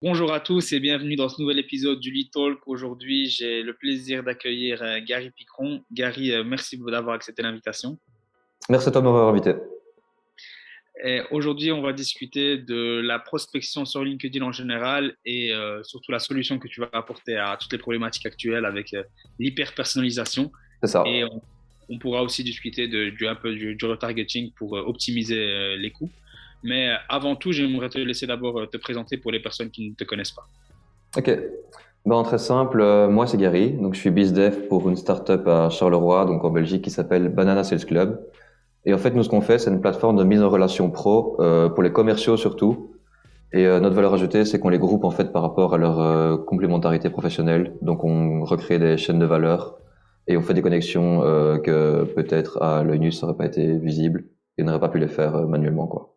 Bonjour à tous et bienvenue dans ce nouvel épisode du Lead Talk. Aujourd'hui, j'ai le plaisir d'accueillir Gary Picron. Gary, merci d'avoir accepté l'invitation. Merci à toi de m'avoir invité. Et aujourd'hui, on va discuter de la prospection sur LinkedIn en général et surtout la solution que tu vas apporter à toutes les problématiques actuelles avec l'hyper-personnalisation. C'est ça. Et on pourra aussi discuter un peu du retargeting pour optimiser les coûts. Mais avant tout, j'aimerais te laisser d'abord te présenter pour les personnes qui ne te connaissent pas. Ok. Ben, très simple, moi c'est Gary, donc je suis BizDev pour une startup à Charleroi, donc en Belgique, qui s'appelle Banana Sales Club. Et en fait, nous ce qu'on fait, c'est une plateforme de mise en relation pro pour les commerciaux surtout. Et notre valeur ajoutée, c'est qu'on les groupe en fait par rapport à leur complémentarité professionnelle. Donc on recrée des chaînes de valeur et on fait des connexions que peut-être à l'œil nu ça n'aurait pas été visible et on n'aurait pas pu les faire manuellement quoi.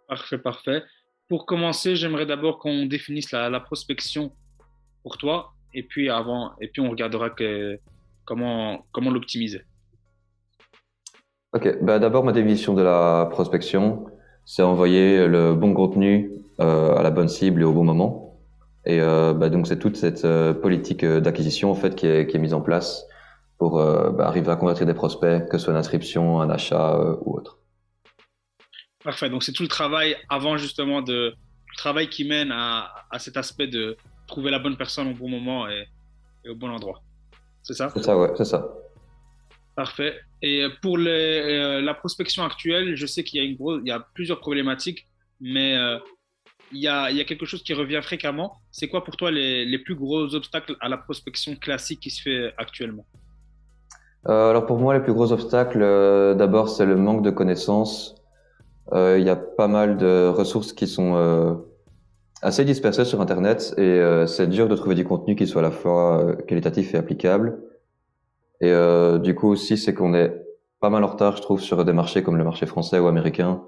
Parfait, parfait. Pour commencer, j'aimerais d'abord qu'on définisse la prospection pour toi, et puis on regardera comment l'optimiser. Ok, bah d'abord ma définition de la prospection, c'est envoyer le bon contenu à la bonne cible et au bon moment. Et donc c'est toute cette politique d'acquisition en fait qui est mise en place pour arriver à convertir des prospects, que ce soit une inscription, un achat ou autre. Parfait. Donc c'est tout le travail avant justement le travail qui mène à cet aspect de trouver la bonne personne au bon moment et au bon endroit. C'est ça? C'est ça, ouais, c'est ça. Parfait. Et pour la prospection actuelle, je sais il y a plusieurs problématiques, mais il y a quelque chose qui revient fréquemment. C'est quoi pour toi les plus gros obstacles à la prospection classique qui se fait actuellement? Alors pour moi, les plus gros obstacles, d'abord c'est le manque de connaissances. Il y a pas mal de ressources qui sont assez dispersées sur Internet et c'est dur de trouver du contenu qui soit à la fois qualitatif et applicable. Et du coup aussi, c'est qu'on est pas mal en retard, je trouve, sur des marchés comme le marché français ou américain,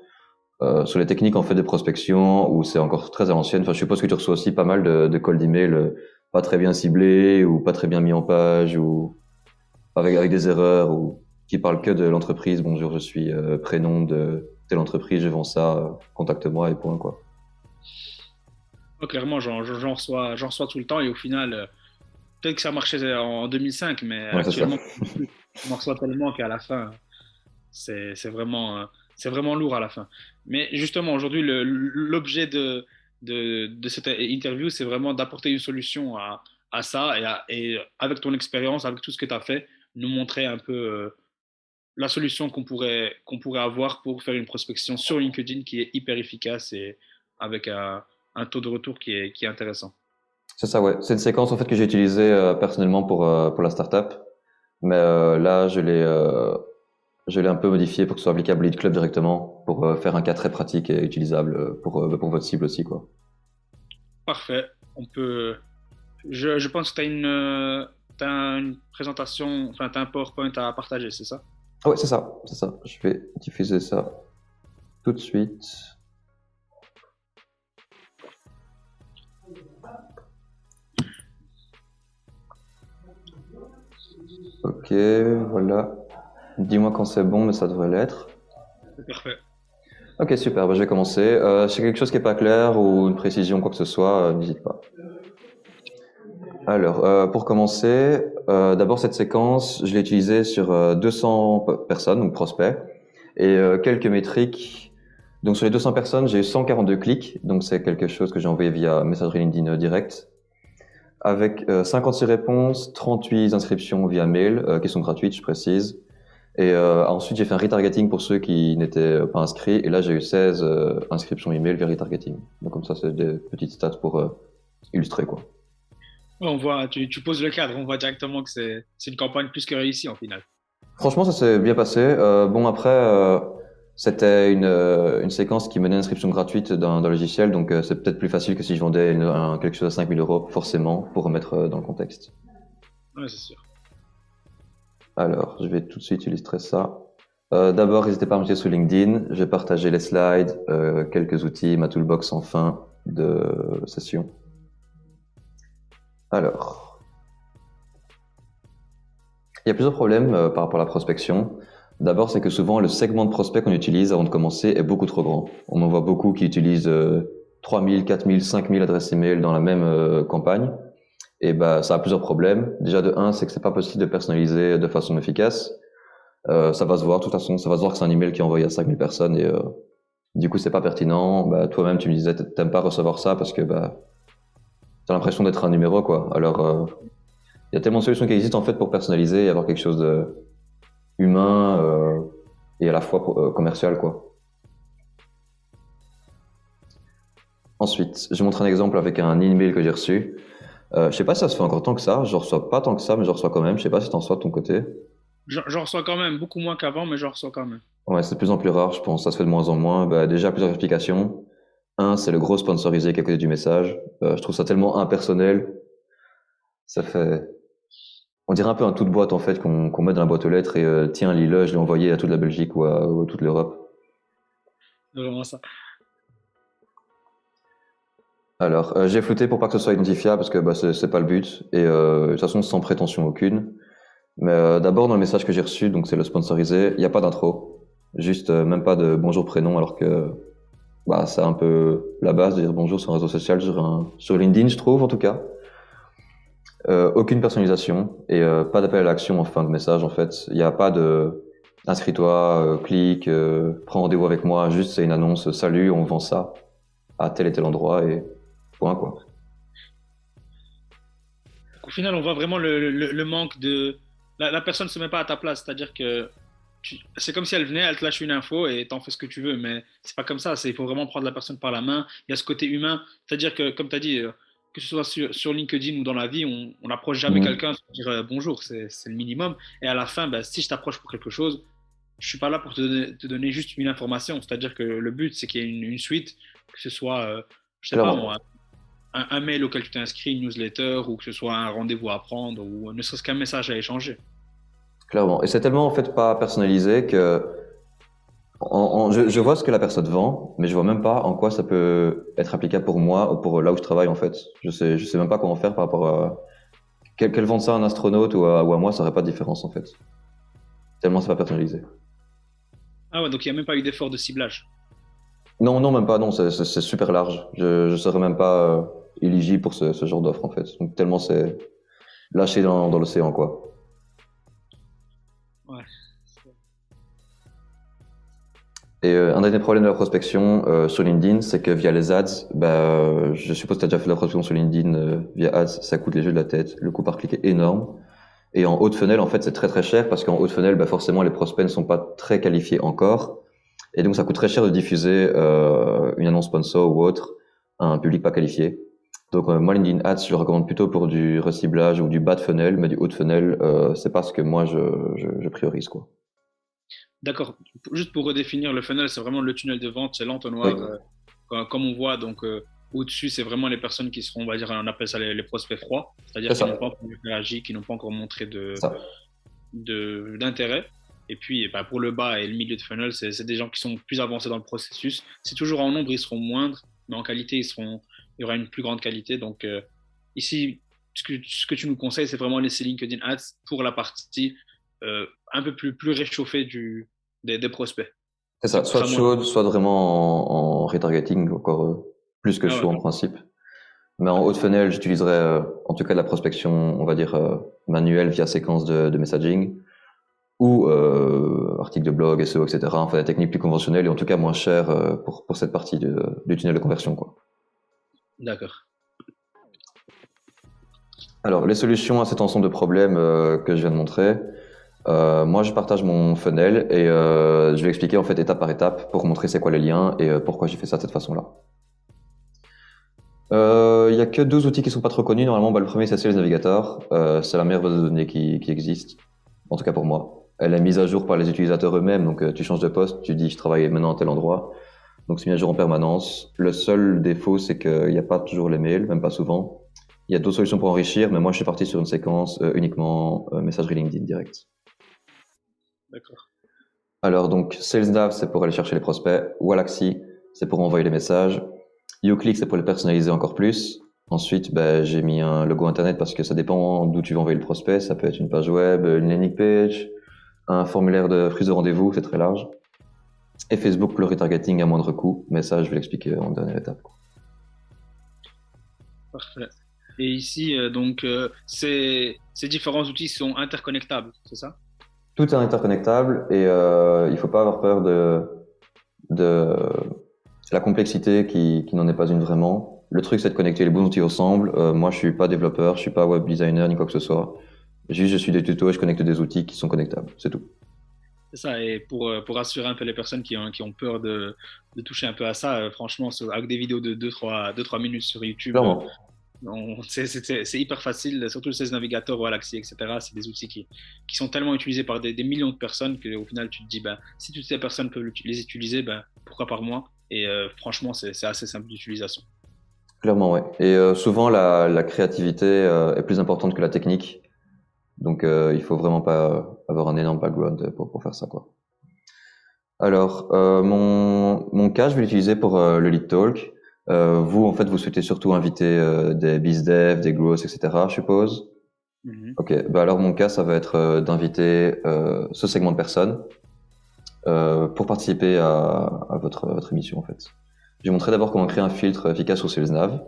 sur les techniques en fait de prospection où c'est encore très à l'ancienne. Enfin, je suppose que tu reçois aussi pas mal de calls d'email pas très bien ciblés ou pas très bien mis en page ou avec des erreurs ou qui parlent que de l'entreprise. Bonjour, je suis prénom de telle entreprise, je vends ça, contacte-moi et point quoi. Moi, clairement, j'en reçois tout le temps et au final, peut-être que ça marchait en 2005, mais Ouais, c'est ça. actuellement, on en reçoit tellement qu'à la fin, c'est vraiment lourd à la fin. Mais justement, aujourd'hui, l'objet de cette interview, c'est vraiment d'apporter une solution à ça et avec ton expérience, avec tout ce que tu as fait, nous montrer un peu la solution qu'on pourrait avoir pour faire une prospection sur LinkedIn qui est hyper efficace et avec un taux de retour qui est intéressant. C'est ça, ouais. C'est une séquence en fait que j'ai utilisée personnellement pour la startup, mais là je l'ai un peu modifié pour que ce soit applicable au Lead Club directement, pour faire un cas très pratique et utilisable pour votre cible aussi, quoi. Parfait. On peut. Je pense que t'as une présentation, enfin, tu as un PowerPoint à partager, c'est ça? Ah ouais, c'est ça, c'est ça. Je vais diffuser ça tout de suite. Ok, voilà. Dis-moi quand c'est bon, mais ça devrait l'être. C'est parfait. Ok, super, bah, je vais commencer. Si quelque chose qui est pas clair ou une précision, quoi que ce soit, n'hésite pas. Alors, pour commencer, d'abord cette séquence, je l'ai utilisée sur 200 personnes, donc prospects, et quelques métriques. Donc sur les 200 personnes, j'ai eu 142 clics, donc c'est quelque chose que j'ai envoyé via messagerie LinkedIn direct, avec 56 réponses, 38 inscriptions via mail, qui sont gratuites, je précise. Et ensuite, j'ai fait un retargeting pour ceux qui n'étaient pas inscrits, et là j'ai eu 16 inscriptions email via retargeting. Donc comme ça, c'est des petites stats pour illustrer quoi. Ouais, on voit, tu poses le cadre, on voit directement que c'est une campagne plus que réussie en final. Franchement, ça s'est bien passé. Bon, après, c'était une séquence qui menait à l'inscription gratuite d'un logiciel, donc c'est peut-être plus facile que si je vendais quelque chose à 5 000 euros, forcément, pour remettre dans le contexte. Ouais, c'est sûr. Alors, je vais tout de suite illustrer ça. D'abord, n'hésitez pas à me suivre sur LinkedIn. Je vais partager les slides, quelques outils, ma toolbox en fin de session. Alors, il y a plusieurs problèmes par rapport à la prospection. D'abord, c'est que souvent le segment de prospect qu'on utilise avant de commencer est beaucoup trop grand. On en voit beaucoup qui utilisent 3000, 4000, 5000 adresses email dans la même campagne. Et bah, ça a plusieurs problèmes. Déjà, de un, c'est que c'est pas possible de personnaliser de façon efficace. Ça va se voir, de toute façon, ça va se voir que c'est un email qui est envoyé à 5000 personnes et du coup, c'est pas pertinent. Bah, toi-même, tu me disais, t'aimes pas recevoir ça parce que bah, t'as l'impression d'être un numéro, quoi. Alors, il y a tellement de solutions qui existent en fait pour personnaliser et avoir quelque chose de humain et à la fois commercial, quoi. Ensuite, je montre un exemple avec un email que j'ai reçu. Je sais pas si ça se fait encore tant que ça. Je reçois pas tant que ça, mais je reçois quand même. Je sais pas si t'en reçois de ton côté. J'en reçois quand même, beaucoup moins qu'avant, mais j'en reçois quand même. Ouais, c'est de plus en plus rare, je pense. Ça se fait de moins en moins. Bah, déjà, plusieurs explications. Un, c'est le gros sponsorisé qui est à côté du message. Je trouve ça tellement impersonnel. Ça fait, on dirait un peu un tout de boîte en fait qu'on met dans la boîte aux lettres et tiens, lis-le, je l'ai envoyé à toute la Belgique ou à toute l'Europe. C'est vraiment ça. Alors, j'ai flouté pour pas que ce soit identifiable parce que bah, c'est pas le but et de toute façon sans prétention aucune. Mais d'abord dans le message que j'ai reçu, donc c'est le sponsorisé, il n'y a pas d'intro, juste même pas de bonjour prénom alors que bah, c'est un peu la base de dire bonjour sur un réseau social, sur LinkedIn je trouve en tout cas. Aucune personnalisation et pas d'appel à l'action en fin de message en fait. Il n'y a pas de inscris-toi, clique, prends rendez-vous avec moi, juste c'est une annonce, salut, on vend ça à tel et tel endroit et point quoi. Au final, on voit vraiment le manque de. La personne ne se met pas à ta place, c'est-à-dire que c'est comme si elle venait, elle te lâche une info et t'en fais ce que tu veux, mais c'est pas comme ça. Il faut vraiment prendre la personne par la main. Il y a ce côté humain, c'est-à-dire que, comme tu as dit, que ce soit sur LinkedIn ou dans la vie, on n'approche jamais Mhm. quelqu'un sans dire bonjour, c'est le minimum. Et à la fin, ben, si je t'approche pour quelque chose, je suis pas là pour te donner juste une information. C'est-à-dire que le but, c'est qu'il y ait une suite, que ce soit, je sais pas Clairement, moi, un mail auquel tu t'es inscrit, une newsletter, ou que ce soit un rendez-vous à prendre, ou ne serait-ce qu'un message à échanger. clairement. Et c'est tellement en fait pas personnalisé que je vois ce que la personne vend, mais je vois même pas en quoi ça peut être applicable pour moi ou pour là où je travaille en fait. Je sais même pas comment faire par rapport à qu'elle vende ça à un astronaute ou à moi, ça aurait pas de différence en fait. Tellement c'est pas personnalisé. Ah ouais, donc il n'y a même pas eu d'effort de ciblage. Non, non, même pas, non, c'est super large. Je serais même pas éligible pour ce genre d'offre en fait. Donc tellement c'est lâché dans l'océan quoi. Ouais. Et un dernier problème de la prospection sur LinkedIn, c'est que via les ads, bah, je suppose que tu as déjà fait de la prospection sur LinkedIn via ads, ça coûte les yeux de la tête. Le coût par clic est énorme. Et en haut de funnel, en fait, c'est très très cher parce qu'en haut de funnel, bah, forcément, les prospects ne sont pas très qualifiés encore. Et donc, ça coûte très cher de diffuser une annonce sponsor ou autre à un public pas qualifié. Donc, moi, LinkedIn Ads, je le recommande plutôt pour du reciblage ou du bas de funnel, mais du haut de funnel, c'est pas ce que moi je priorise, quoi. D'accord. Juste pour redéfinir, le funnel, c'est vraiment le tunnel de vente, c'est Oui, l'entonnoir, comme on voit. Donc, au-dessus, c'est vraiment les personnes qui seront, on va dire, on appelle ça les prospects froids, c'est-à-dire c'est qui n'ont ça, pas encore réagi, qui n'ont pas encore montré ça. d'intérêt. Et puis, bah, pour le bas et le milieu de funnel, c'est des gens qui sont plus avancés dans le processus. C'est toujours en nombre, ils seront moindres, mais en qualité, il y aura une plus grande qualité. Donc, ici, ce que tu nous conseilles, c'est vraiment laisser LinkedIn Ads pour la partie un peu plus réchauffée des prospects. C'est Ça ça, soit coûtera moins. chaude, soit vraiment en retargeting, encore plus que Ah ouais, chaud en principe. Mais en haut de funnel, j'utiliserais en tout cas de la prospection, on va dire manuelle via séquence de messaging ou articles de blog, SEO, etc. Enfin, des techniques plus conventionnelles et en tout cas moins chères pour cette partie du tunnel de conversion, quoi. d'accord. Alors, les solutions à cet ensemble de problèmes que je viens de montrer, moi je partage mon funnel et je vais expliquer en fait étape par étape pour montrer c'est quoi les liens et pourquoi j'ai fait ça de cette façon-là. Il y a que deux outils qui sont pas trop connus. Normalement, bah, le premier c'est Sales Navigator. C'est la meilleure base de données qui existe, en tout cas pour moi. Elle est mise à jour par les utilisateurs eux-mêmes, donc tu changes de poste, tu dis je travaille maintenant à tel endroit, donc c'est mis à jour en permanence. Le seul défaut c'est qu'il n'y a pas toujours les mails, même pas souvent. Il y a d'autres solutions pour enrichir, mais moi je suis parti sur une séquence uniquement messagerie LinkedIn direct. D'accord. Alors donc SalesNav c'est pour aller chercher les prospects, Wallaxy c'est pour envoyer les messages, YouClick c'est pour les personnaliser encore plus. Ensuite ben, j'ai mis un logo internet parce que ça dépend d'où tu veux envoyer le prospect, ça peut être une page web, une landing page, un formulaire de prise de rendez-vous, c'est très large. Et Facebook pour le retargeting à moindre coût, mais ça je vais l'expliquer en dernière étape. Parfait. Et ici, ces différents outils sont interconnectables, c'est ça? Tout est interconnectable et il faut pas avoir peur de la complexité qui n'en est pas une vraiment. Le truc, c'est de connecter les bons outils ensemble. Moi, je suis pas développeur, je suis pas web designer ni quoi que ce soit. Juste, je suis des tutos et je connecte des outils qui sont connectables. C'est tout. C'est ça, et pour rassurer un peu les personnes qui ont peur de toucher un peu à ça, franchement, avec des vidéos de deux trois minutes sur YouTube, Clairement. c'est hyper facile, surtout ces navigateurs, Galaxy, etc. C'est des outils qui sont tellement utilisés par des millions de personnes qu'au final, tu te dis, ben, si toutes ces personnes peuvent les utiliser, ben, pourquoi pas moi? Et franchement, c'est assez simple d'utilisation. Clairement, ouais. Et souvent, la créativité est plus importante que la technique. Donc, il faut vraiment pas avoir un énorme background pour faire ça, quoi. Alors, mon cas, je vais l'utiliser pour le lead talk. Vous, en fait, vous souhaitez surtout inviter des BizDev, des growth, etc., je suppose. Mhm. Ok, bah alors mon cas, ça va être d'inviter ce segment de personnes pour participer à votre émission, en fait. Je vais montrer d'abord comment créer un filtre efficace sur SalesNav.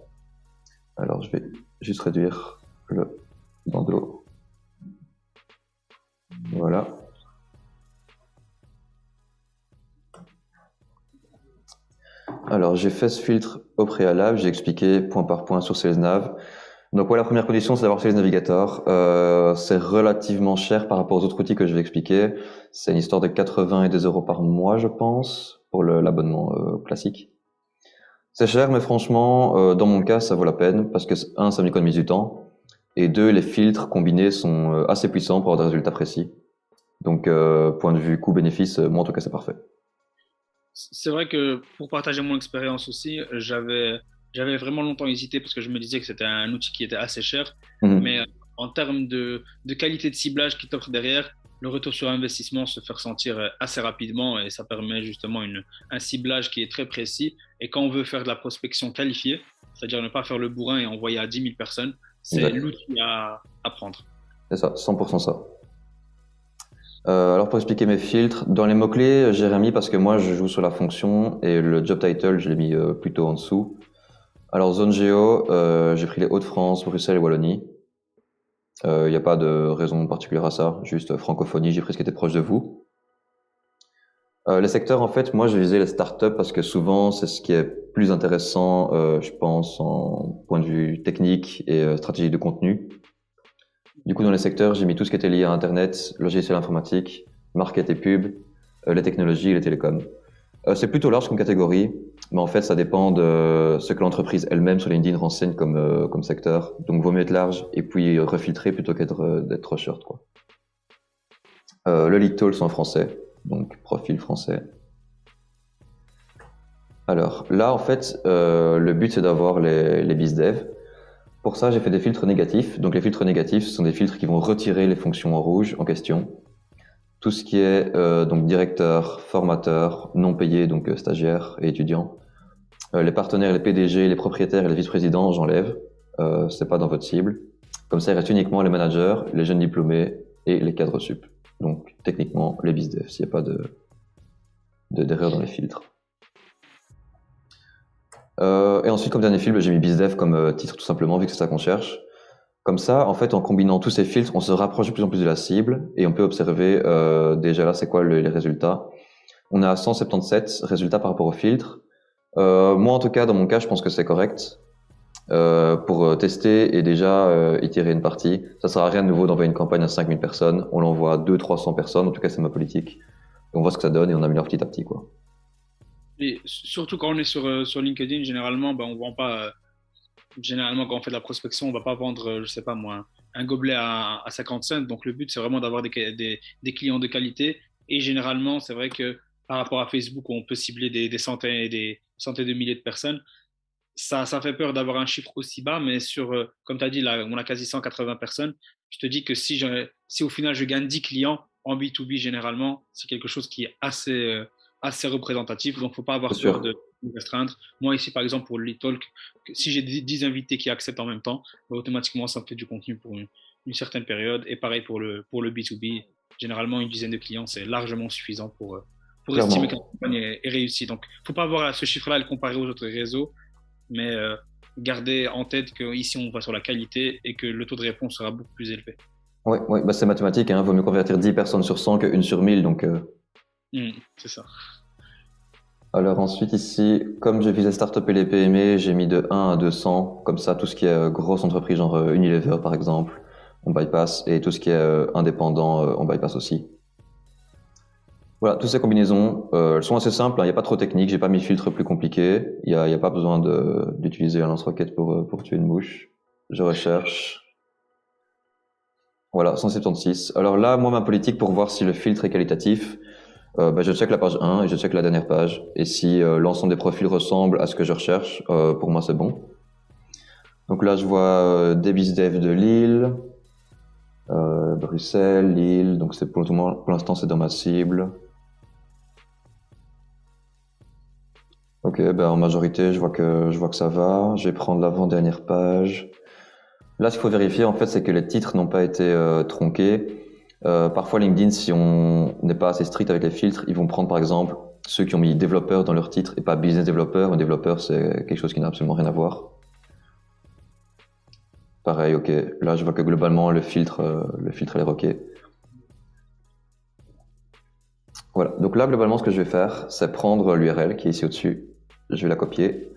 Alors, je vais juste réduire le bandeau. Voilà. Alors, j'ai fait ce filtre au préalable, j'ai expliqué point par point sur SalesNav. Donc, ouais, la première condition, c'est d'avoir Sales Navigator. C'est relativement cher par rapport aux autres outils que je vais expliquer. C'est une histoire de 80 et des euros par mois, je pense, pour l'abonnement classique. C'est cher, mais franchement, dans mon cas, ça vaut la peine parce que, un, ça m'économise du temps, et deux, les filtres combinés sont assez puissants pour avoir des résultats précis. Donc, point de vue coût-bénéfice, moi en tout cas, c'est parfait. C'est vrai que pour partager mon expérience aussi, j'avais vraiment longtemps hésité parce que je me disais que c'était un outil qui était assez cher, mais Mhm. en termes de qualité de ciblage qui t'offre derrière, le retour sur investissement se fait ressentir assez rapidement et ça permet justement un ciblage qui est très précis. Et quand on veut faire de la prospection qualifiée, c'est-à-dire ne pas faire le bourrin et envoyer à 10 000 personnes, c'est Exact. l'outil à prendre. C'est ça, 100% ça. Alors pour expliquer mes filtres, dans les mots-clés, j'ai remis parce que moi je joue sur la fonction et le job title, je l'ai mis plutôt en dessous. Alors zone géo, j'ai pris les Hauts-de-France, Bruxelles et Wallonie. Il n'y a pas de raison particulière à ça, juste francophonie, j'ai pris ce qui était proche de vous. Les secteurs, en fait, moi, je visais les startups parce que souvent, c'est ce qui est plus intéressant, je pense, en point de vue technique et stratégie de contenu. Du coup, dans les secteurs, j'ai mis tout ce qui était lié à Internet, logiciel informatique, market et pub, les technologies et les télécoms. C'est plutôt large comme catégorie, mais en fait, ça dépend de ce que l'entreprise elle-même sur LinkedIn renseigne comme secteur. Donc, vaut mieux être large et puis refiltrer plutôt d'être trop short, quoi. Le lead tools en français, donc profil français. Alors là, en fait, le but c'est d'avoir les BizDev. Pour ça, j'ai fait des filtres négatifs. Donc les filtres négatifs, ce sont des filtres qui vont retirer les fonctions en rouge en question. Tout ce qui est donc directeur, formateur, non payé, donc stagiaire et étudiant. Les partenaires, les PDG, les propriétaires et les vice-présidents, j'enlève. C'est pas dans votre cible. Comme ça, il reste uniquement les managers, les jeunes diplômés et les cadres sup. Donc techniquement, les BizDev, s'il n'y a pas d'erreur dans les filtres. Et ensuite, comme dernier filtre, j'ai mis BizDev comme titre tout simplement, vu que c'est ça qu'on cherche. Comme ça, en fait, en combinant tous ces filtres, on se rapproche de plus en plus de la cible et on peut observer déjà là, c'est quoi les résultats. On a 177 résultats par rapport au filtre. Moi, en tout cas, dans mon cas, je pense que c'est correct. Pour tester et déjà étirer une partie. Ça sert à rien de nouveau d'envoyer une campagne à 5000 personnes. On l'envoie à 200-300 personnes. En tout cas, c'est ma politique. Et on voit ce que ça donne et on améliore petit à petit, quoi. Et surtout quand on est sur LinkedIn, généralement, ben, on vend pas. Généralement, quand on fait de la prospection, on va pas vendre, je sais pas moi, un gobelet à 50 cents. Donc, le but, c'est vraiment d'avoir des clients de qualité. Et généralement, c'est vrai que par rapport à Facebook, où on peut cibler des centaines et des centaines de milliers de personnes, ça fait peur d'avoir un chiffre aussi bas. Mais comme tu as dit, là, on a quasi 180 personnes. Je te dis que si au final, je gagne 10 clients en B2B, généralement, c'est quelque chose qui est assez représentatif. Donc, il ne faut pas C'est avoir peur sûr. de restreindre. Moi, ici, par exemple, pour le Lead Talk, si j'ai 10 invités qui acceptent en même temps, bah, automatiquement, ça me fait du contenu pour une certaine période. Et pareil pour le B2B, généralement, une dizaine de clients, c'est largement suffisant pour estimer Clairement. qu'un campagne est réussie. Donc, il ne faut pas avoir ce chiffre-là et le comparer aux autres réseaux, mais garder en tête qu'ici, on va sur la qualité et que le taux de réponse sera beaucoup plus élevé. Oui, ouais, bah c'est mathématique, hein. Vaut mieux convertir 10 personnes sur 100 que 1 sur 1000. Donc, C'est ça. Alors ensuite ici, comme je visais start-up et les PME, j'ai mis de 1 à 200. Comme ça, tout ce qui est grosse entreprise, genre Unilever par exemple, on bypass. Et tout ce qui est indépendant, on bypass aussi. Voilà, toutes ces combinaisons, elles sont assez simples, hein. Il n'y a pas trop technique, j'ai pas mis de filtre plus compliqué. Il y a pas besoin d'utiliser un lance-roquette pour tuer une mouche. Je recherche. Voilà, 176. Alors là, moi, ma politique pour voir si le filtre est qualitatif, bah, je check la page 1 et je check la dernière page. Et si l'ensemble des profils ressemble à ce que je recherche, pour moi, c'est bon. Donc là, je vois des BizDev de Lille, Bruxelles, Lille. Donc c'est pour l'instant, c'est dans ma cible. Ok, ben en majorité, je vois que ça va. Je vais prendre l'avant-dernière page. Là, ce qu'il faut vérifier, en fait, c'est que les titres n'ont pas été tronqués. Parfois, LinkedIn, si on n'est pas assez strict avec les filtres, ils vont prendre, par exemple, ceux qui ont mis développeur dans leur titre et pas business développeur. Un développeur, c'est quelque chose qui n'a absolument rien à voir. Pareil, ok. Là, je vois que globalement, le filtre est OK. Voilà. Donc là, globalement, ce que je vais faire, c'est prendre l'URL qui est ici au-dessus. Je vais la copier.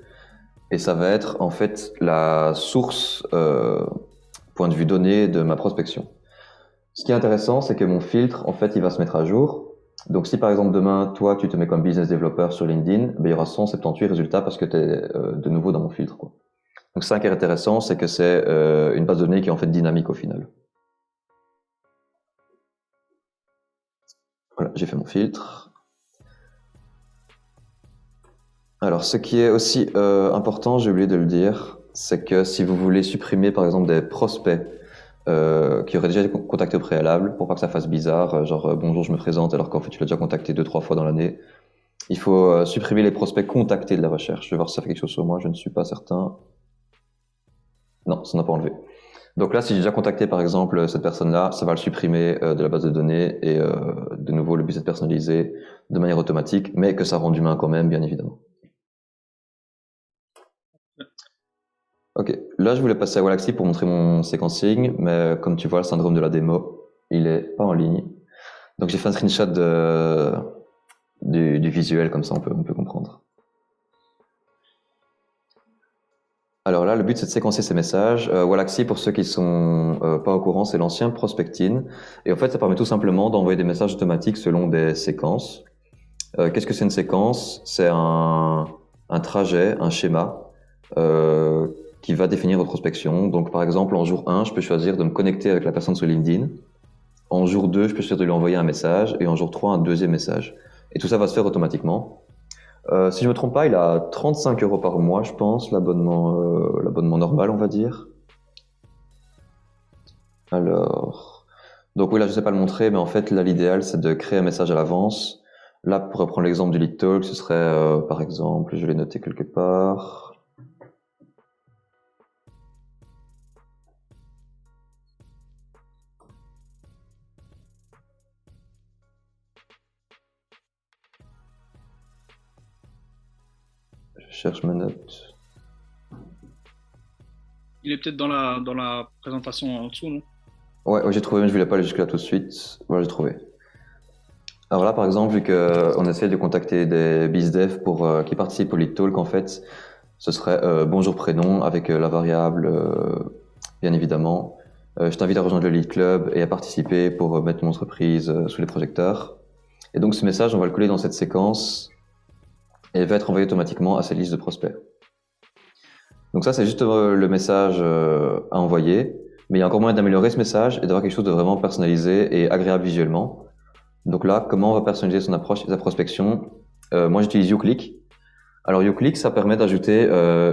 Et ça va être, en fait, la source, point de vue données de ma prospection. Ce qui est intéressant, c'est que mon filtre, en fait, il va se mettre à jour. Donc, si par exemple demain, toi, tu te mets comme business developer sur LinkedIn, ben, il y aura 178 résultats parce que tu es de nouveau dans mon filtre, quoi. Donc, ça qui est intéressant, c'est que c'est une base de données qui est en fait dynamique au final. Voilà, j'ai fait mon filtre. Alors, ce qui est aussi important, j'ai oublié de le dire, c'est que si vous voulez supprimer par exemple des prospects qui auraient déjà été contactés au préalable, pour pas que ça fasse bizarre, genre bonjour, je me présente, alors qu'en fait tu l'as déjà contacté 2-3 fois dans l'année, il faut supprimer les prospects contactés de la recherche. Je vais voir si ça fait quelque chose sur moi, je ne suis pas certain. Non, ça n'a pas enlevé. Donc là, si j'ai déjà contacté par exemple cette personne-là, ça va le supprimer de la base de données et de nouveau le but c'est de personnaliser de manière automatique, mais que ça rende humain quand même, bien évidemment. Ok, là je voulais passer à Wallaxy pour montrer mon sequencing, mais comme tu vois, le syndrome de la démo, il est pas en ligne. Donc j'ai fait un screenshot du visuel, comme ça on peut comprendre. Alors là, le but c'est de séquencer ces messages. Wallaxy, pour ceux qui sont pas au courant, c'est l'ancien Prospectine. Et en fait, ça permet tout simplement d'envoyer des messages automatiques selon des séquences. Qu'est-ce que c'est une séquence? C'est un trajet, un schéma qui va définir votre prospection. Donc par exemple, en jour 1, je peux choisir de me connecter avec la personne sur LinkedIn. En jour 2, je peux choisir de lui envoyer un message. Et en jour 3, un deuxième message. Et tout ça va se faire automatiquement. Si je me trompe pas, il a 35 € par mois, je pense, l'abonnement normal, on va dire. Alors, donc oui, là, je sais pas le montrer, mais en fait, là, l'idéal, c'est de créer un message à l'avance. Là, pour reprendre l'exemple du lead talk, ce serait, par exemple, je l'ai noté quelque part. Je cherche ma note. Il est peut-être dans la présentation en dessous, non? Ouais, j'ai trouvé, mais je voulais pas aller jusque là tout de suite. Voilà, j'ai trouvé. Alors là, par exemple, vu qu'on essaie de contacter des BizDev pour qui participent au lead talk, en fait, ce serait bonjour prénom avec la variable, bien évidemment. Je t'invite à rejoindre le lead club et à participer pour mettre mon entreprise sous les projecteurs. Et donc ce message, on va le coller dans cette séquence et il va être envoyé automatiquement à cette liste de prospects. Donc ça, c'est juste le message à envoyer, mais il y a encore moyen d'améliorer ce message et d'avoir quelque chose de vraiment personnalisé et agréable visuellement. Donc là, comment on va personnaliser son approche et sa prospection? Moi, j'utilise YouClick. Alors YouClick, ça permet d'ajouter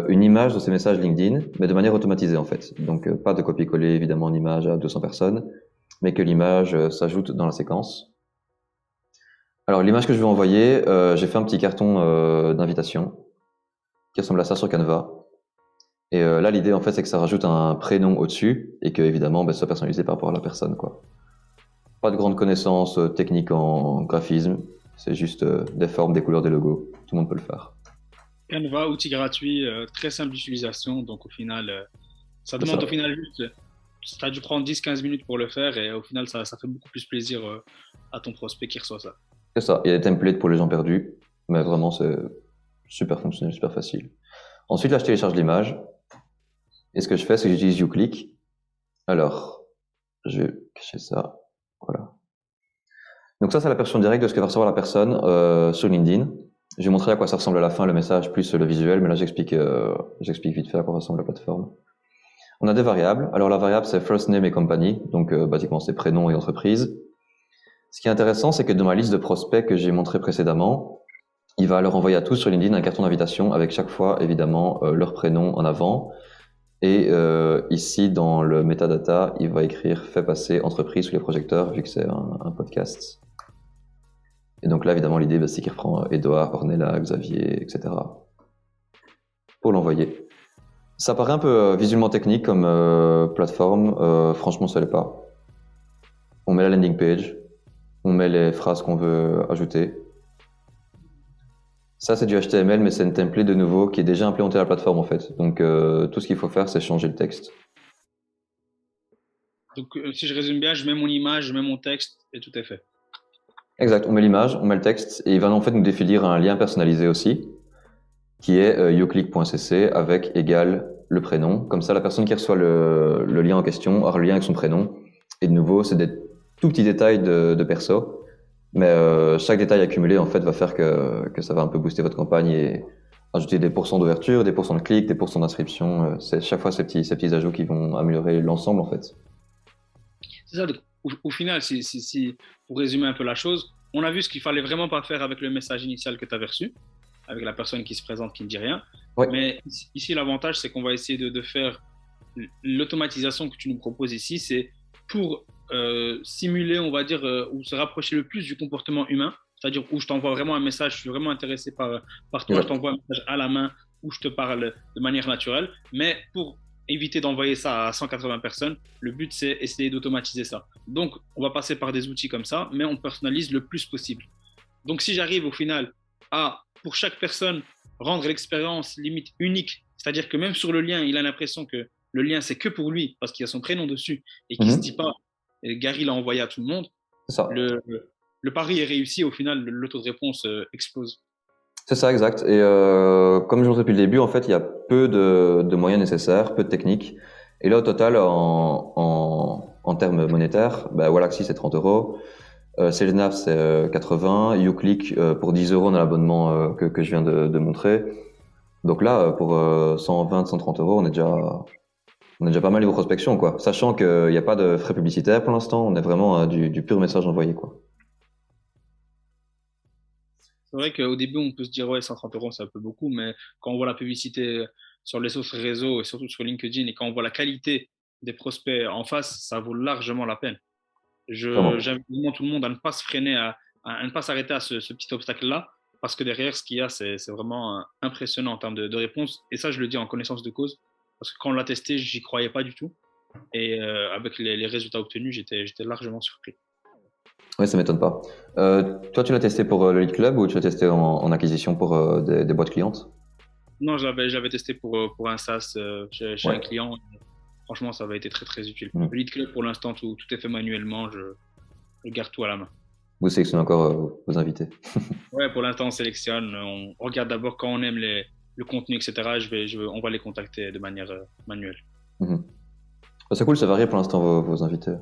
une image dans ces messages LinkedIn, mais de manière automatisée en fait. Donc pas de copier-coller évidemment une image à 200 personnes, mais que l'image s'ajoute dans la séquence. Alors l'image que je vais envoyer, j'ai fait un petit carton d'invitation qui ressemble à ça sur Canva. Et là, l'idée en fait, c'est que ça rajoute un prénom au-dessus et que évidemment, ça soit personnalisé par rapport à la personne, quoi. Pas de grandes connaissances techniques en graphisme, c'est juste des formes, des couleurs, des logos. Tout le monde peut le faire. Canva, outil gratuit, très simple d'utilisation. Donc, au final, ça C'est ça. demande au final juste, ça a dû prendre 10-15 minutes pour le faire et au final, ça fait beaucoup plus plaisir à ton prospect qui reçoit ça. C'est ça. Il y a des templates pour les gens perdus, mais vraiment, c'est super fonctionnel, super facile. Ensuite, là, je télécharge l'image. Et ce que je fais, c'est que j'utilise YouClick. Alors, je vais cacher ça. Voilà. Donc ça, c'est la version directe de ce que va recevoir la personne sur LinkedIn. Je vais montrer à quoi ça ressemble à la fin, le message plus le visuel, mais là, j'explique vite fait à quoi ressemble la plateforme. On a des variables. Alors la variable, c'est first name et company, donc basiquement, c'est prénom et entreprise. Ce qui est intéressant, c'est que dans ma liste de prospects que j'ai montré précédemment, il va leur envoyer à tous sur LinkedIn un carton d'invitation avec chaque fois, évidemment, leur prénom en avant. Et ici, dans le metadata, il va écrire « Fait passer entreprise sous les projecteurs » vu que c'est un podcast. Et donc là, évidemment, l'idée, c'est qu'il reprend Edouard, Ornella, Xavier, etc. pour l'envoyer. Ça paraît un peu visuellement technique comme plateforme. Franchement, ça l'est pas. On met la landing page, on met les phrases qu'on veut ajouter. Ça, c'est du HTML, mais c'est une template de nouveau qui est déjà implémentée à la plateforme en fait. Donc tout ce qu'il faut faire, c'est changer le texte. Donc, si je résume bien, je mets mon image, je mets mon texte et tout est fait. Exact, on met l'image, on met le texte, et il va en fait nous définir un lien personnalisé aussi, qui est youclick.cc avec égal le prénom. Comme ça, la personne qui reçoit le lien en question aura le lien avec son prénom. Et de nouveau, c'est des tout petits détails de perso, mais chaque détail accumulé en fait va faire que ça va un peu booster votre campagne et ajouter des pourcents d'ouverture, des pourcents de clics, des pourcents d'inscription. C'est chaque fois ces petits ajouts qui vont améliorer l'ensemble en fait. C'est ça. Donc, au final, pour résumer un peu la chose, on a vu ce qu'il fallait vraiment pas faire avec le message initial que tu avais reçu, avec la personne qui se présente, qui ne dit rien. Ouais. Mais ici, l'avantage, c'est qu'on va essayer de faire l'automatisation que tu nous proposes ici, c'est pour simuler, on va dire, ou se rapprocher le plus du comportement humain, c'est-à-dire où je t'envoie vraiment un message, je suis vraiment intéressé par toi, je t'envoie un message à la main, où je te parle de manière naturelle, mais pour éviter d'envoyer ça à 180 personnes, le but c'est essayer d'automatiser ça. Donc on va passer par des outils comme ça, mais on personnalise le plus possible. Donc si j'arrive au final à, pour chaque personne, rendre l'expérience limite unique, c'est-à-dire que même sur le lien, il a l'impression que le lien c'est que pour lui parce qu'il y a son prénom dessus et qu'il ne se dit pas Gary l'a envoyé à tout le monde, C'est ça. le pari est réussi, au final le taux de réponse explose. C'est ça, exact. Et comme je vous depuis le début, en fait, il y a peu de moyens nécessaires, peu de techniques. Et là, au total, en termes monétaires, bah, Wallaxy, c'est 30 euros. Selena, c'est 80. YouClick, pour 10 euros, on a l'abonnement que je viens de montrer. Donc là, pour 120, 130 euros, on est déjà pas mal niveau prospection, quoi. Sachant qu'il n'y a pas de frais publicitaires pour l'instant, on est vraiment du pur message envoyé, quoi. C'est vrai qu'au début, on peut se dire, ouais, 130 euros, c'est un peu beaucoup, mais quand on voit la publicité sur les autres réseaux et surtout sur LinkedIn et quand on voit la qualité des prospects en face, ça vaut largement la peine. Vraiment. J'invite vraiment tout le monde à ne pas se freiner, à ne pas s'arrêter à ce petit obstacle-là, parce que derrière, ce qu'il y a, c'est vraiment impressionnant en termes de réponse. Et ça, je le dis en connaissance de cause, parce que quand on l'a testé, j'y croyais pas du tout. Et avec les résultats obtenus, j'étais largement surpris. Oui, ça m'étonne pas. Toi, tu l'as testé pour le Lead Club ou tu l'as testé en acquisition pour des boîtes clientes? Non, j'avais testé pour un SaaS chez Ouais. un client. Franchement, ça avait été très, très utile. Mm. Le Lead Club, pour l'instant, tout est fait manuellement. Je garde tout à la main. Vous sélectionnez encore vos invités. Ouais, pour l'instant, on sélectionne. On regarde d'abord quand on aime le contenu, etc. On va les contacter de manière manuelle. Mhm. C'est cool, ça varie pour l'instant vos invités.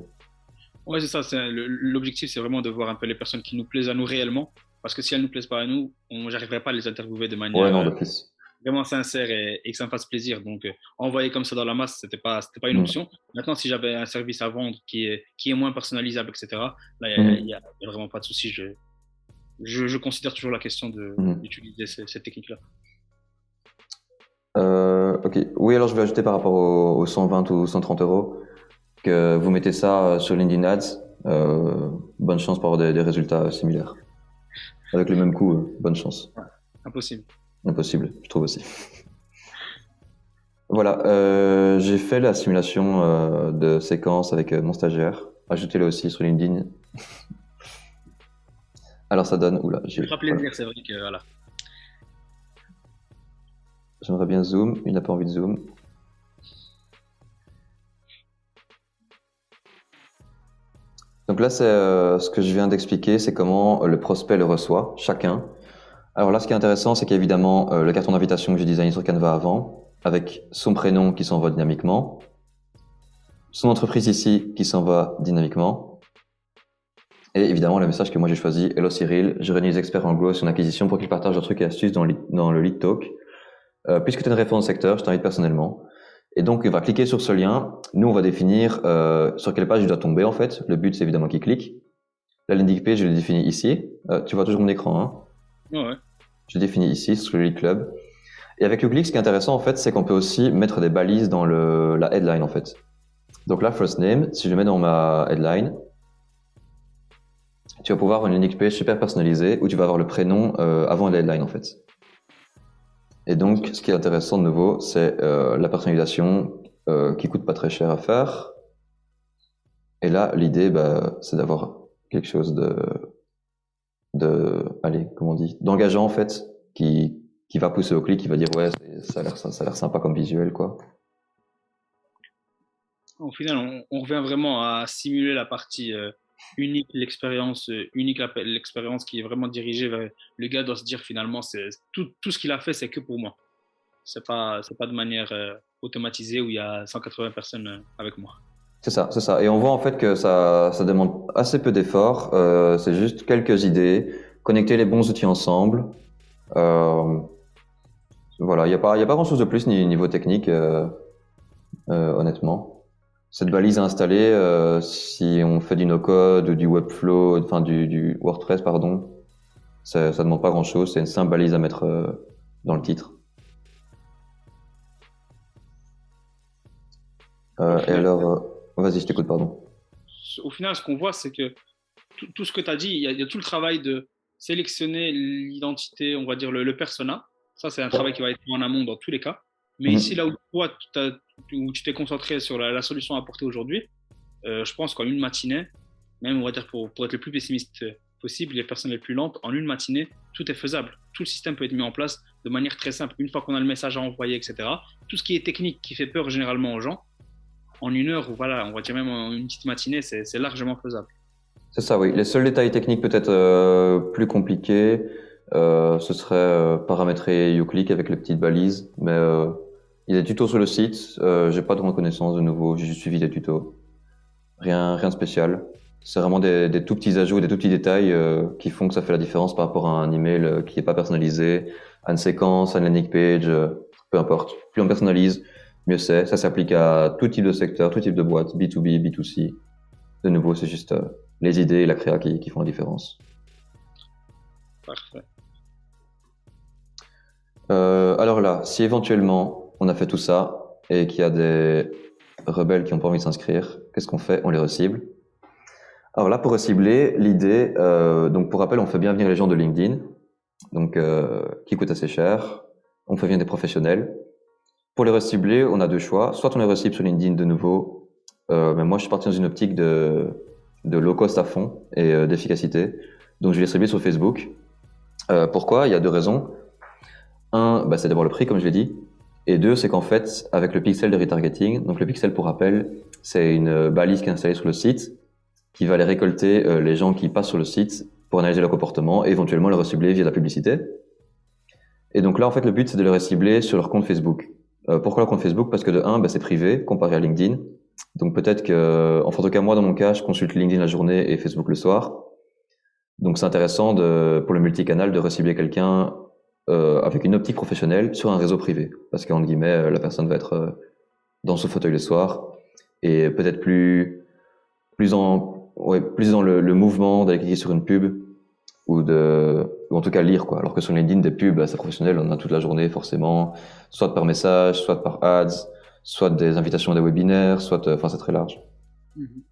Ouais, c'est ça. L'objectif, c'est vraiment de voir un peu les personnes qui nous plaisent à nous réellement. Parce que si elles ne nous plaisent pas à nous, j'arriverai pas à les interviewer de Ouais, manière non, d'office. vraiment sincère et que ça me fasse plaisir. Donc, envoyer comme ça dans la masse, c'était pas une Mhm. option. Maintenant, si j'avais un service à vendre qui est moins personnalisable, etc., là, il Mhm. y a vraiment pas de souci. Je considère toujours la question Mhm. d'utiliser cette technique-là. Ok. Oui, alors je vais ajouter par rapport aux 120 ou 130 euros que vous mettez ça sur LinkedIn Ads. Bonne chance pour avoir des résultats similaires. Avec le même coût, bonne chance. Ouais, impossible. Impossible, je trouve aussi. Voilà, j'ai fait la simulation de séquence avec mon stagiaire. Ajoutez-le aussi sur LinkedIn. Alors ça donne, oula, Ça fera voilà. plaisir, c'est vrai que voilà. J'aimerais bien zoom, il n'a pas envie de zoom. Donc là, c'est ce que je viens d'expliquer, c'est comment le prospect le reçoit, chacun. Alors là, ce qui est intéressant, c'est qu'évidemment, le carton d'invitation que j'ai designé sur Canva avant, avec son prénom qui s'envoie dynamiquement, son entreprise ici qui s'envoie dynamiquement, et évidemment le message que moi j'ai choisi, Hello Cyril, je réunis les experts en growth et en acquisition pour qu'ils partagent leurs trucs et astuces dans le lead talk. Puisque tu es une référence secteur, je t'invite personnellement. Et donc, il va cliquer sur ce lien. Nous, on va définir sur quelle page il doit tomber, en fait. Le but, c'est évidemment qu'il clique. La landing page, je l'ai définie ici. Tu vois toujours mon écran, hein. Ouais, ouais. Je l'ai définie ici, sur le lead club. Et avec Uclick, ce qui est intéressant, en fait, c'est qu'on peut aussi mettre des balises dans la headline, en fait. Donc là, first name, si je mets dans ma headline, tu vas pouvoir avoir une landing page super personnalisée où tu vas avoir le prénom avant la headline, en fait. Et donc, ce qui est intéressant de nouveau, c'est la personnalisation qui coûte pas très cher à faire. Et là, l'idée, bah, c'est d'avoir quelque chose allez, comment on dit, d'engageant en fait, qui va pousser au clic, qui va dire ouais, ça a l'air sympa comme visuel, quoi. Au final, on revient vraiment à simuler la partie unique, l'expérience unique, l'expérience qui est vraiment dirigée vers le gars doit se dire finalement, c'est tout ce qu'il a fait, c'est que pour moi. C'est pas de manière automatisée où il y a 180 personnes avec moi. C'est ça, c'est ça. Et on voit en fait que ça demande assez peu d'efforts. C'est juste quelques idées, connecter les bons outils ensemble. Euh, voilà, il y a pas grand-chose de plus niveau technique, honnêtement. Cette balise à installer, si on fait du no-code ou du Webflow, enfin du WordPress, pardon, ça demande pas grand-chose. C'est une simple balise à mettre dans le titre. Au Et final, alors, vas-y, je t'écoute, pardon. ce qu'on voit, c'est que tout ce que tu as dit, il y a tout le travail de sélectionner l'identité, on va dire le persona. Ça, c'est un travail qui va être en amont dans tous les cas. Mais ici, Mhm. là où toi, où tu t'es concentré sur la solution apportée aujourd'hui, je pense qu'en une matinée, même on va dire pour être le plus pessimiste possible, les personnes les plus lentes, en une matinée, tout est faisable. Tout le système peut être mis en place de manière très simple. Une fois qu'on a le message à envoyer, etc. Tout ce qui est technique qui fait peur généralement aux gens, en une heure, ou voilà, on va dire même en une petite matinée, c'est largement faisable. C'est ça, oui. Les seuls détails techniques peut-être plus compliqués, ce serait paramétrer uClick avec les petites balises. Mais il y a des tutos sur le site. J'ai pas de reconnaissance de nouveau. J'ai juste suivi des tutos. Rien de spécial. C'est vraiment des tout petits ajouts, des tout petits détails qui font que ça fait la différence par rapport à un email qui est pas personnalisé, à une séquence, à une landing page, peu importe. Plus on personnalise, mieux c'est. Ça s'applique à tout type de secteur, tout type de boîte, B2B, B2C. De nouveau, c'est juste les idées et la créa qui font la différence. Parfait. Alors là, si éventuellement on a fait tout ça et qu'il y a des rebelles qui n'ont pas envie de s'inscrire, qu'est-ce qu'on fait? On les recible. Alors là, pour recibler, l'idée, donc pour rappel, on fait bien venir les gens de LinkedIn, donc qui coûtent assez cher. On fait venir des professionnels. Pour les recibler, on a deux choix. Soit on les recible sur LinkedIn de nouveau, mais moi je suis parti dans une optique de low cost à fond et d'efficacité. Donc je vais les cibler sur Facebook. Pourquoi? Il y a deux raisons. Un, bah, c'est d'abord le prix, comme je l'ai dit. Et deux, c'est qu'en fait, avec le pixel de retargeting, donc le pixel pour rappel, c'est une balise qui est installée sur le site qui va aller récolter les gens qui passent sur le site pour analyser leur comportement et éventuellement les recibler via la publicité. Et donc là, en fait, le but, c'est de les recibler sur leur compte Facebook. Pourquoi leur compte Facebook? Parce que de un, bah, c'est privé comparé à LinkedIn. Donc peut-être que, enfin, en tout cas, moi, dans mon cas, je consulte LinkedIn la journée et Facebook le soir. Donc c'est intéressant pour le multicanal de recibler quelqu'un avec une optique professionnelle sur un réseau privé. Parce qu'en guillemets, la personne va être dans son fauteuil le soir et peut-être plus dans le mouvement d'aller cliquer sur une pub ou en tout cas lire, quoi. Alors que sur LinkedIn, des pubs, bah, c'est professionnel, on en a toute la journée forcément, soit par message, soit par ads, soit des invitations à des webinaires, soit, enfin c'est très large. Mhm.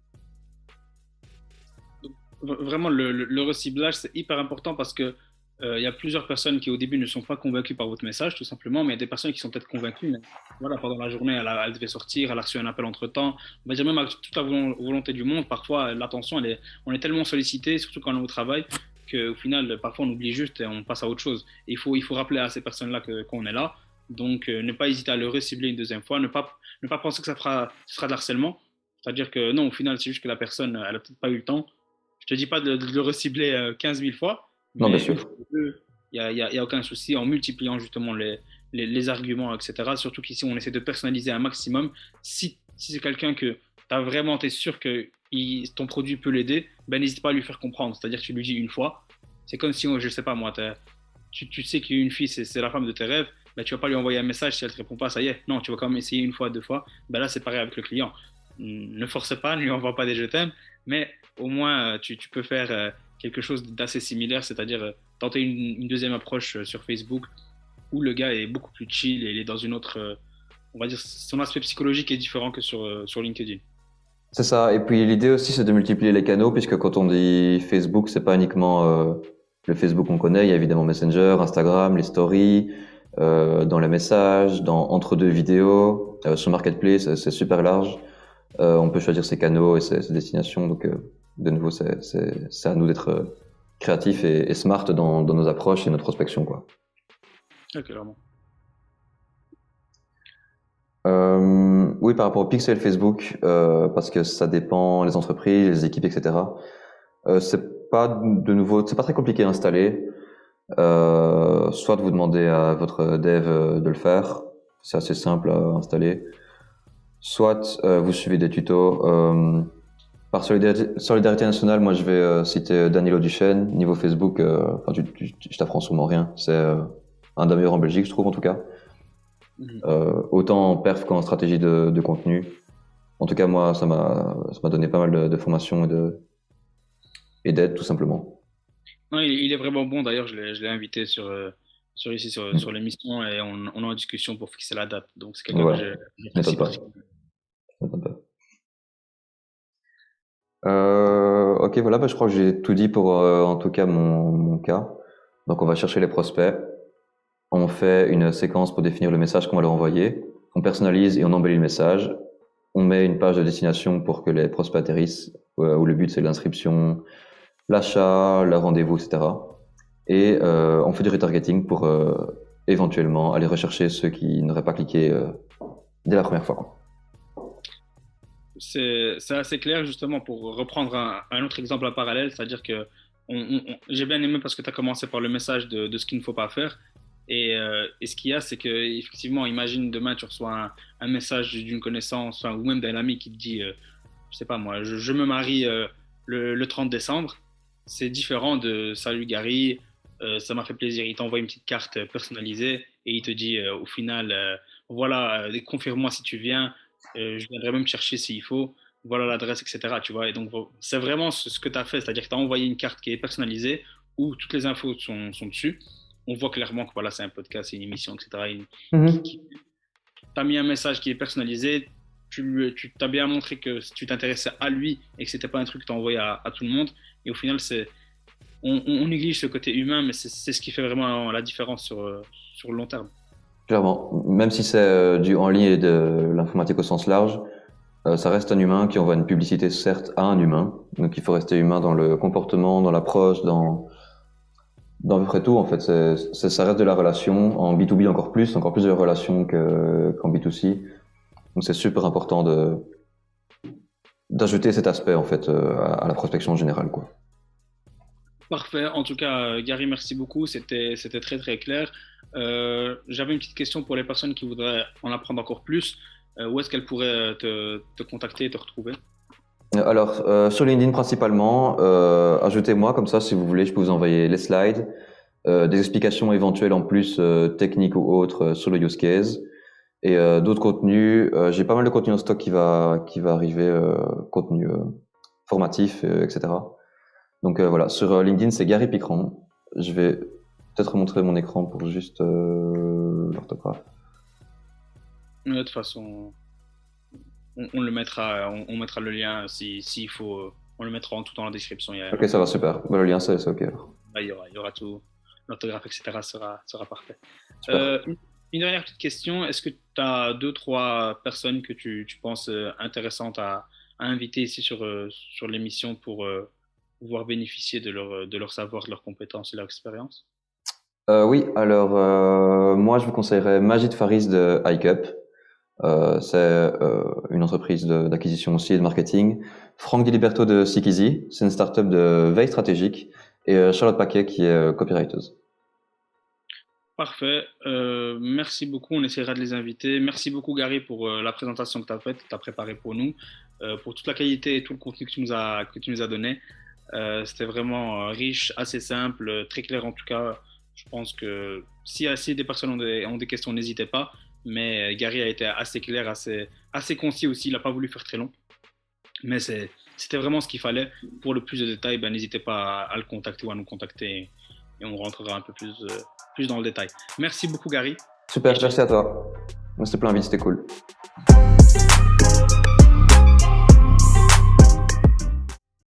Vraiment, le reciblage, c'est hyper important parce que il y a plusieurs personnes qui au début ne sont pas convaincues par votre message, tout simplement, mais il y a des personnes qui sont peut-être convaincues, mais voilà, pendant la journée, elle devait sortir, elle a reçu un appel entre-temps. On va dire même avec toute la volonté du monde, parfois l'attention, on est tellement sollicité, surtout quand on est au travail, qu'au final, parfois on oublie juste et on passe à autre chose. Et il faut rappeler à ces personnes-là qu'on est là. Donc, ne pas hésiter à le recibler une deuxième fois, ne pas penser que ce sera de l'harcèlement. C'est-à-dire que non, au final, c'est juste que la personne, elle a peut-être pas eu le temps. Je te dis pas de le recibler 15 000 fois, Non, bien mais une sûr. fois ou deux, y a aucun souci en multipliant justement les arguments, etc. Surtout qu'ici, on essaie de personnaliser un maximum. Si c'est quelqu'un que tu es sûr que ton produit peut l'aider, ben n'hésite pas à lui faire comprendre. C'est-à-dire que tu lui dis une fois. C'est comme si, je sais pas moi, tu sais qu'une fille, c'est la femme de tes rêves, ben, tu vas pas lui envoyer un message si elle te répond pas, ça y est. Non, tu vas quand même essayer une fois, deux fois. Ben là, c'est pareil avec le client. Ne force pas, ne lui envoie pas des je t'aime, mais au moins, tu peux faire quelque chose d'assez similaire, c'est-à-dire tenter une deuxième approche sur Facebook où le gars est beaucoup plus chill et il est dans une autre, on va dire, son aspect psychologique est différent que sur LinkedIn. C'est ça. Et puis l'idée aussi, c'est de multiplier les canaux, puisque quand on dit Facebook, c'est pas uniquement le Facebook qu'on connaît. Il y a évidemment Messenger, Instagram, les stories, dans les messages, dans entre deux vidéos, sur Marketplace, c'est super large. On peut choisir ses canaux et ses destinations. Donc, de nouveau, c'est à nous d'être créatifs et smart dans nos approches et notre prospection, quoi. Ok, vraiment. Oui, par rapport au pixel Facebook, parce que ça dépend les entreprises, les équipes, etc. C'est pas de nouveau, c'est pas très compliqué à installer. Soit de vous demander à votre dev de le faire, c'est assez simple à installer. Soit vous suivez des tutos. Par solidarité nationale, moi je vais citer Danilo Duchesne. Niveau Facebook, enfin, je t'apprends sûrement rien. C'est un des meilleurs en Belgique, je trouve en tout cas. Mhm. Autant en perf qu'en stratégie de contenu. En tout cas, moi, ça m'a donné pas mal de formations et d'aide, tout simplement. Non, il est vraiment bon. D'ailleurs, je l'ai invité sur Mm. l'émission et on est en discussion pour fixer la date. Donc, c'est quelqu'un que Ouais, j'apprécie m'étonne pas. particulièrement. M'étonne pas. Ok, voilà, bah, je crois que j'ai tout dit pour en tout cas mon cas. Donc, on va chercher les prospects. On fait une séquence pour définir le message qu'on va leur envoyer. On personnalise et on embellit le message. On met une page de destination pour que les prospects atterrissent, où le but c'est l'inscription, l'achat, le rendez-vous, etc. Et on fait du retargeting pour éventuellement aller rechercher ceux qui n'auraient pas cliqué dès la première fois, quoi. C'est assez clair, justement, pour reprendre un autre exemple à parallèle, c'est-à-dire que j'ai bien aimé parce que tu as commencé par le message de ce qu'il ne faut pas faire. Et ce qu'il y a, c'est que effectivement, imagine demain, tu reçois un message d'une connaissance enfin, ou même d'un ami qui te dit, je sais pas moi, je me marie le 30 décembre. C'est différent de salut Gary, ça m'a fait plaisir. Il t'envoie une petite carte personnalisée et il te dit au final, voilà, confirme-moi si tu viens, je viendrai même te chercher s'il faut, voilà l'adresse, etc. Tu vois, et donc c'est vraiment ce que tu as fait, c'est-à-dire que tu as envoyé une carte qui est personnalisée où toutes les infos sont dessus. On voit clairement que voilà, c'est un podcast, c'est une émission, etc. Mhm. T'as mis un message qui est personnalisé, tu t'as bien montré que tu t'intéressais à lui et que c'était pas un truc que tu as envoyé à tout le monde. Et au final, on néglige ce côté humain, mais c'est ce qui fait vraiment la différence sur le long terme. Clairement, même si c'est du en ligne et de l'informatique au sens large, ça reste un humain qui envoie une publicité certes à un humain, donc il faut rester humain dans le comportement, dans l'approche, dans à peu près tout en fait. Ça reste de la relation, en B2B encore plus de relation qu'en B2C. Donc c'est super important d'ajouter cet aspect en fait à la prospection générale, quoi. Parfait. En tout cas, Gary, merci beaucoup. C'était très, très clair. J'avais une petite question pour les personnes qui voudraient en apprendre encore plus. Où est-ce qu'elles pourraient te contacter et te retrouver? Alors, sur LinkedIn principalement, ajoutez-moi comme ça si vous voulez, je peux vous envoyer les slides, des explications éventuelles en plus techniques ou autres sur le use case et d'autres contenus. J'ai pas mal de contenu en stock qui va arriver, contenu formatif, etc. Donc voilà, sur LinkedIn c'est Gary Picron. Je vais peut-être montrer mon écran pour juste l'orthographe. De toute façon, on le mettra, on mettra le lien s'il faut. On le mettra en tout dans la description. Il y a Ok, ça va super. Bah, le lien c'est ok alors. il y aura tout. L'orthographe, etc. sera parfait. Super. Euh, une dernière petite question. Est-ce que tu as deux, trois personnes que tu penses intéressantes à inviter ici sur l'émission pour pouvoir bénéficier de leur savoir, de leurs compétences et leur expérience? Oui, alors moi je vous conseillerais Majid Faris de iCup. C'est une entreprise d'acquisition aussi et de marketing. Franck Diliberto de Seekeasy, c'est une startup de veille stratégique. Et Charlotte Paquet qui est copywriteuse. Parfait. Merci beaucoup. On essaiera de les inviter. Merci beaucoup, Gary, pour la présentation que tu as faite, que tu as préparée pour nous, pour toute la qualité et tout le contenu que tu nous as donné. C'était vraiment riche, assez simple, très clair en tout cas. Je pense que si des personnes ont des questions, n'hésitez pas. Mais Gary a été assez clair, assez concis aussi. Il n'a pas voulu faire très long. Mais c'était vraiment ce qu'il fallait. Pour le plus de détails, ben, n'hésitez pas à le contacter ou à nous contacter et on rentrera un peu plus dans le détail. Merci beaucoup, Gary. Et Super, je te dis merci à toi. C'était plein vite, c'était cool.